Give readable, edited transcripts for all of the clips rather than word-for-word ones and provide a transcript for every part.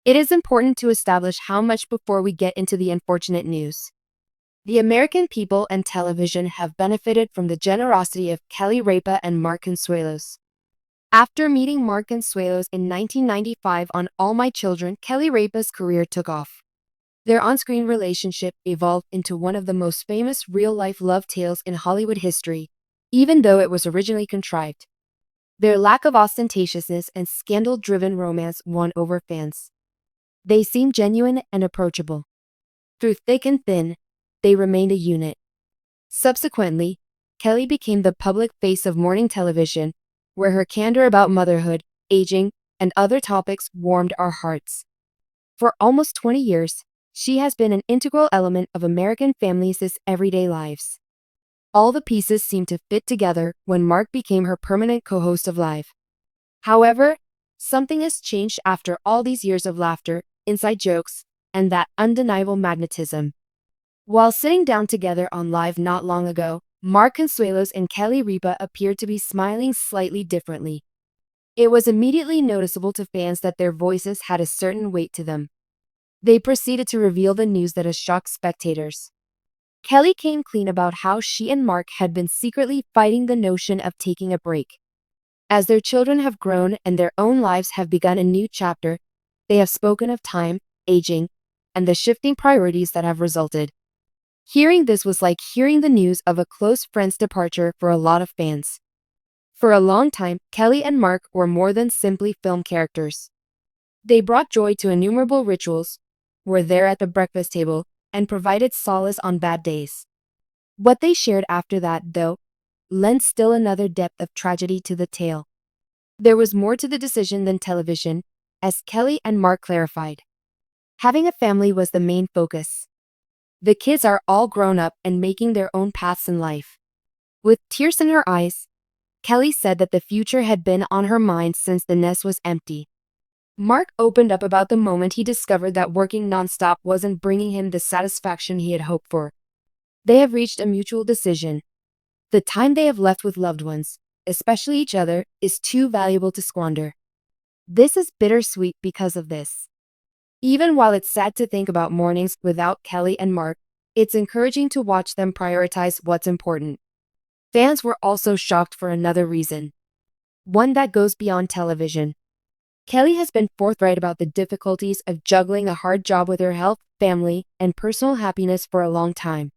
It is important to establish how much before we get into the unfortunate news. The American people and television have benefited from the generosity of Kelly Ripa and Mark Consuelos. After meeting Mark Consuelos in 1995 on All My Children, Kelly Ripa's career took off. Their on-screen relationship evolved into one of the most famous real-life love tales in Hollywood history, even though it was originally contrived. Their lack of ostentatiousness and scandal-driven romance won over fans. They seemed genuine and approachable. Through thick and thin, they remained a unit. Subsequently, Kelly became the public face of morning television, where her candor about motherhood, aging, and other topics warmed our hearts. For almost 20 years, she has been an integral element of American families' everyday lives. All the pieces seemed to fit together when Mark became her permanent co-host of Live. However, something has changed after all these years of laughter, inside jokes, and that undeniable magnetism. While sitting down together on Live not long ago, Mark Consuelos and Kelly Ripa appeared to be smiling slightly differently. It was immediately noticeable to fans that their voices had a certain weight to them. They proceeded to reveal the news that has shocked spectators. Kelly came clean about how she and Mark had been secretly fighting the notion of taking a break. As their children have grown and their own lives have begun a new chapter, they have spoken of time, aging, and the shifting priorities that have resulted. Hearing this was like hearing the news of a close friend's departure for a lot of fans. For a long time, Kelly and Mark were more than simply film characters. They brought joy to innumerable rituals, were there at the breakfast table, and provided solace on bad days. What they shared after that, though, lent still another depth of tragedy to the tale. There was more to the decision than television, as Kelly and Mark clarified. Having a family was the main focus. The kids are all grown up and making their own paths in life. With tears in her eyes, Kelly said that the future had been on her mind since the nest was empty. Mark opened up about the moment he discovered that working nonstop wasn't bringing him the satisfaction he had hoped for. They have reached a mutual decision. The time they have left with loved ones, especially each other, is too valuable to squander. This is bittersweet because of this. Even while it's sad to think about mornings without Kelly and Mark, it's encouraging to watch them prioritize what's important. Fans were also shocked for another reason. One that goes beyond television. Kelly has been forthright about the difficulties of juggling a hard job with her health, family, and personal happiness for a long time.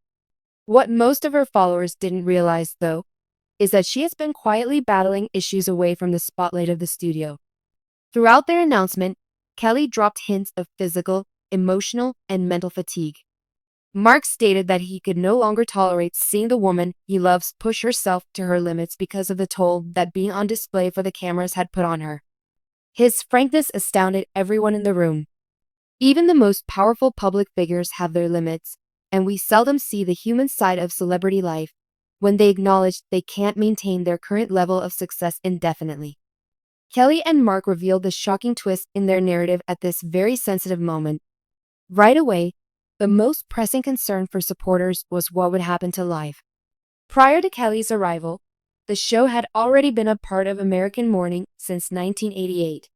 What most of her followers didn't realize, though, is that she has been quietly battling issues away from the spotlight of the studio. Throughout their announcement, Kelly dropped hints of physical, emotional, and mental fatigue. Mark stated that he could no longer tolerate seeing the woman he loves push herself to her limits because of the toll that being on display for the cameras had put on her. His frankness astounded everyone in the room. Even the most powerful public figures have their limits, and we seldom see the human side of celebrity life when they acknowledge they can't maintain their current level of success indefinitely. Kelly and Mark revealed the shocking twist in their narrative at this very sensitive moment. Right away, the most pressing concern for supporters was what would happen to Live. Prior to Kelly's arrival, the show had already been a part of American morning since 1988.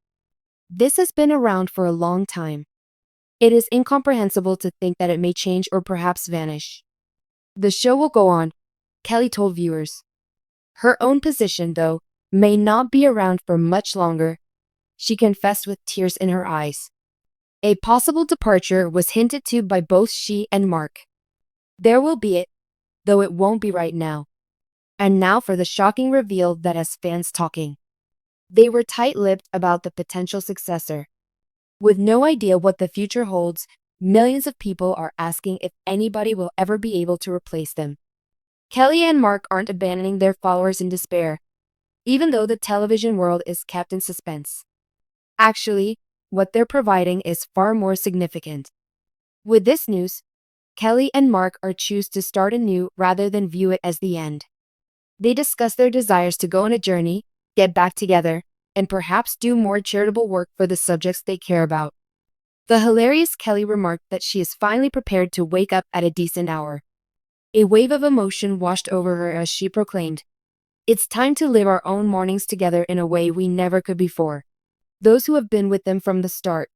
This has been around for a long time. It is incomprehensible to think that it may change or perhaps vanish. The show will go on, Kelly told viewers. Her own position, though, may not be around for much longer, she confessed with tears in her eyes. A possible departure was hinted to by both she and Mark. There will be it, though it won't be right now. And now for the shocking reveal that has fans talking. They were tight-lipped about the potential successor. With no idea what the future holds, millions of people are asking if anybody will ever be able to replace them. Kelly and Mark aren't abandoning their followers in despair, even though the television world is kept in suspense. Actually, what they're providing is far more significant. With this news, Kelly and Mark are choosing to start anew rather than view it as the end. They discuss their desires to go on a journey, get back together, and perhaps do more charitable work for the subjects they care about. The hilarious Kelly remarked that she is finally prepared to wake up at a decent hour. A wave of emotion washed over her as she proclaimed, "It's time to live our own mornings together in a way we never could before." Those who have been with them from the start,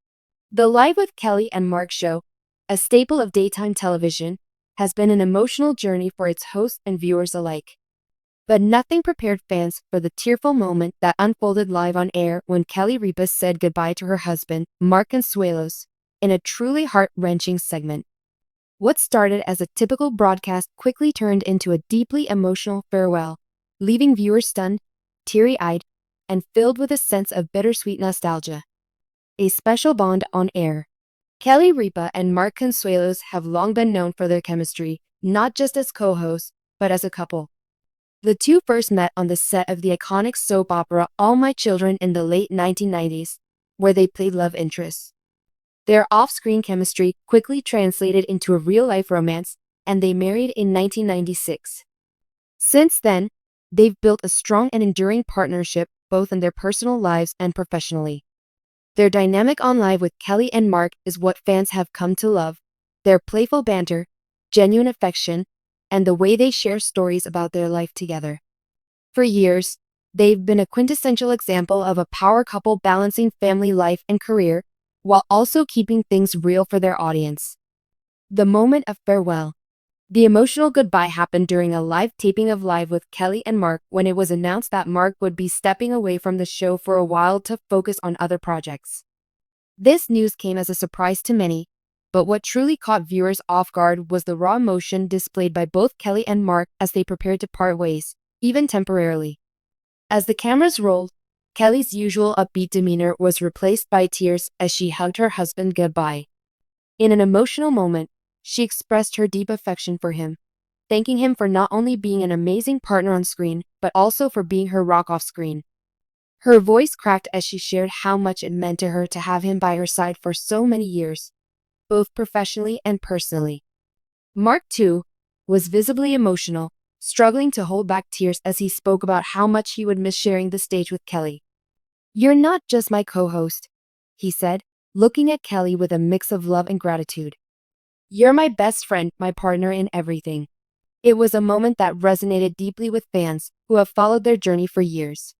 The Live with Kelly and Mark show, a staple of daytime television, has been an emotional journey for its hosts and viewers alike. But nothing prepared fans for the tearful moment that unfolded live on air when Kelly Ripa said goodbye to her husband, Mark Consuelos, in a truly heart-wrenching segment. What started as a typical broadcast quickly turned into a deeply emotional farewell, leaving viewers stunned, teary-eyed, and filled with a sense of bittersweet nostalgia. A special bond on air. Kelly Ripa and Mark Consuelos have long been known for their chemistry, not just as co-hosts, but as a couple. The two first met on the set of the iconic soap opera All My Children in the late 1990s, where they played love interests. Their off-screen chemistry quickly translated into a real-life romance, and they married in 1996. Since then, they've built a strong and enduring partnership both in their personal lives and professionally. Their dynamic on Live with Kelly and Mark is what fans have come to love. Their playful banter, genuine affection, and the way they share stories about their life together. For years, they've been a quintessential example of a power couple balancing family life and career, while also keeping things real for their audience. The moment of farewell. The emotional goodbye happened during a live taping of Live with Kelly and Mark when it was announced that Mark would be stepping away from the show for a while to focus on other projects. This news came as a surprise to many, but what truly caught viewers off guard was the raw emotion displayed by both Kelly and Mark as they prepared to part ways, even temporarily. As the cameras rolled, Kelly's usual upbeat demeanor was replaced by tears as she hugged her husband goodbye. In an emotional moment, she expressed her deep affection for him, thanking him for not only being an amazing partner on screen, but also for being her rock off screen. Her voice cracked as she shared how much it meant to her to have him by her side for so many years, both professionally and personally. Mark, too, was visibly emotional, struggling to hold back tears as he spoke about how much he would miss sharing the stage with Kelly. "You're not just my co-host," he said, looking at Kelly with a mix of love and gratitude. "You're my best friend, my partner in everything." It was a moment that resonated deeply with fans who have followed their journey for years.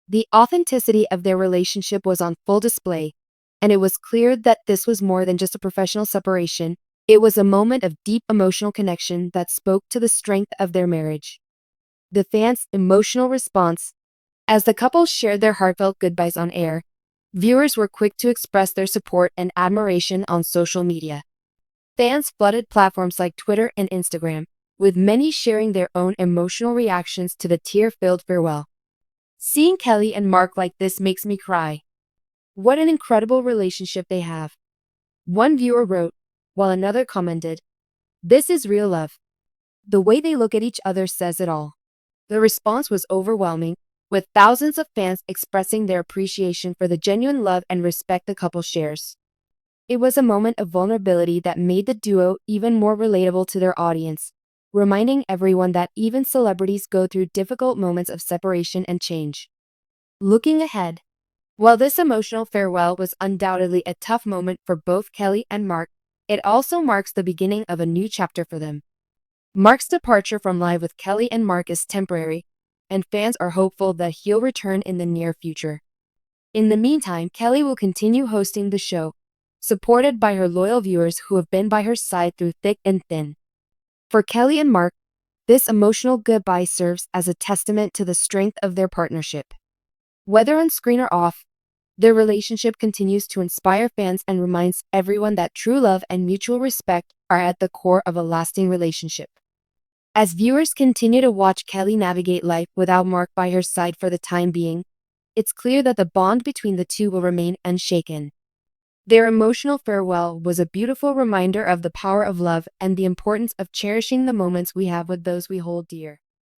The authenticity of their relationship was on full display, and it was clear that this was more than just a professional separation. It was a moment of deep emotional connection that spoke to the strength of their marriage. The fans' emotional response. As the couple shared their heartfelt goodbyes on air, viewers were quick to express their support and admiration on social media. Fans flooded platforms like Twitter and Instagram, with many sharing their own emotional reactions to the tear-filled farewell. "Seeing Kelly and Mark like this makes me cry. What an incredible relationship they have," one viewer wrote, while another commented, "This is real love. The way they look at each other says it all." The response was overwhelming, with thousands of fans expressing their appreciation for the genuine love and respect the couple shares. It was a moment of vulnerability that made the duo even more relatable to their audience, reminding everyone that even celebrities go through difficult moments of separation and change. Looking ahead. While this emotional farewell was undoubtedly a tough moment for both Kelly and Mark, it also marks the beginning of a new chapter for them. Mark's departure from Live with Kelly and Mark is temporary, and fans are hopeful that he'll return in the near future. In the meantime, Kelly will continue hosting the show, supported by her loyal viewers who have been by her side through thick and thin. For Kelly and Mark, this emotional goodbye serves as a testament to the strength of their partnership. Whether on screen or off, their relationship continues to inspire fans and reminds everyone that true love and mutual respect are at the core of a lasting relationship. As viewers continue to watch Kelly navigate life without Mark by her side for the time being, it's clear that the bond between the two will remain unshaken. Their emotional farewell was a beautiful reminder of the power of love and the importance of cherishing the moments we have with those we hold dear.